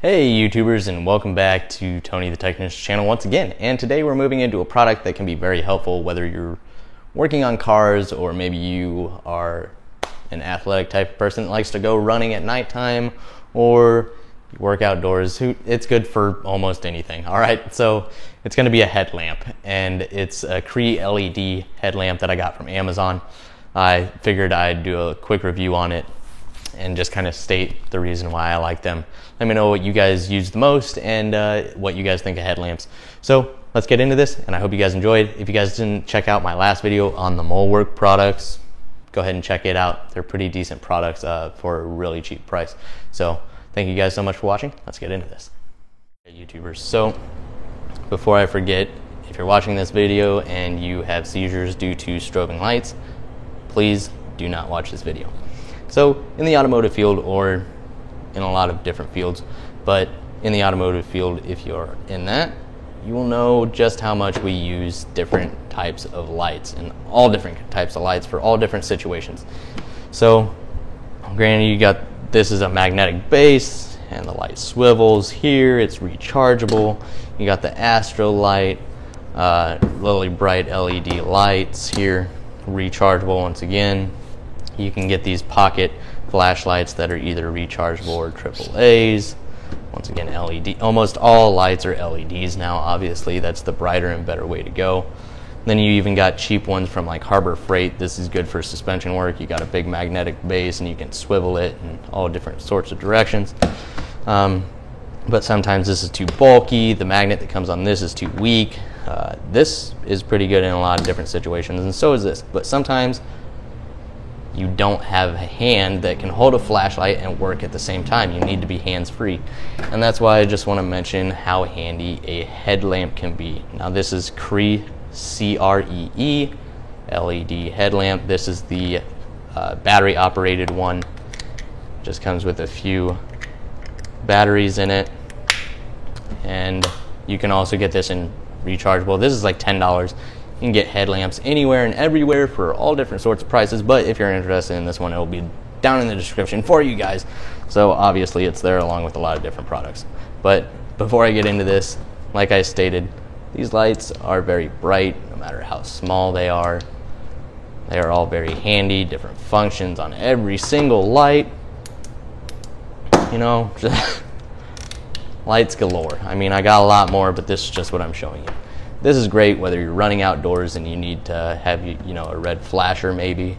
Hey YouTubers, and welcome back to Tony the Technician's channel once again. And today we're moving into a product that can be very helpful whether you're working on cars or maybe you are an athletic type of person that likes to go running at nighttime or work outdoors. It's good for almost anything. All right, so it's going to be a headlamp, and it's a Cree LED headlamp that I got from Amazon. I figured I'd do a quick review on it and just kind of state the reason why I like them. Let me know what you guys use the most and what you guys think of headlamps. So let's get into this, and I hope you guys enjoyed. If you guys didn't check out my last video on the Moldwork products, go ahead and check it out. They're pretty decent products for a really cheap price. So thank you guys so much for watching. Let's get into this. Hey YouTubers, so before I forget, if you're watching this video and you have seizures due to strobing lights, please do not watch this video. So in the automotive field, or in a lot of different fields, but in the automotive field, if you're in that, you will know just how much we use different types of lights, and all different types of lights for all different situations. So granted, you got, this is a magnetic base and the light swivels here, it's rechargeable. You got the Astro light, Lily Bright LED lights here, rechargeable once again. You can get these pocket flashlights that are either rechargeable or AAAs. Once again, LED. Almost all lights are LEDs now, obviously. That's the brighter and better way to go. Then you even got cheap ones from like Harbor Freight. This is good for suspension work. You got a big magnetic base and you can swivel it in all different sorts of directions. But sometimes this is too bulky. The magnet that comes on this is too weak. This is pretty good in a lot of different situations, and so is this. But sometimes you don't have a hand that can hold a flashlight and work at the same time. You need to be hands-free. And that's why I just want to mention how handy a headlamp can be. Now this is Cree, C-R-E-E, LED headlamp. This is the battery operated one. Just comes with a few batteries in it. And you can also get this in rechargeable. This is like $10. You can get headlamps anywhere and everywhere for all different sorts of prices, but if you're interested in this one, it will be down in the description for you guys. So obviously it's there along with a lot of different products. But before I get into this, like I stated, these lights are very bright no matter how small they are. They are all very handy, different functions on every single light. You know, lights galore. I mean, I got a lot more, but this is just what I'm showing you. This is great whether you're running outdoors and you need to have, you know, a red flasher maybe,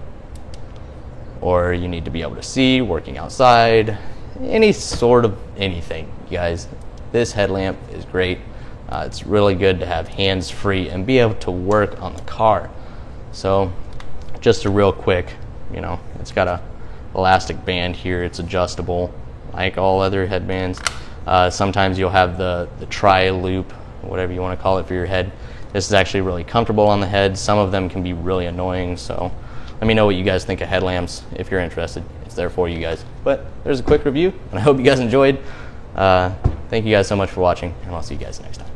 or you need to be able to see, working outside, any sort of anything, you guys. This headlamp is great. It's really good to have hands-free and be able to work on the car. So just a real quick, you know, it's got a elastic band here. It's adjustable like all other headbands. Sometimes you'll have the tri-loop, whatever you want to call it, for your head. This is actually really comfortable on the head. Some of them can be really annoying, so let me know what you guys think of headlamps. If you're interested, it's there for you guys. But there's a quick review, and I hope you guys enjoyed. Thank you guys so much for watching, and I'll see you guys next time.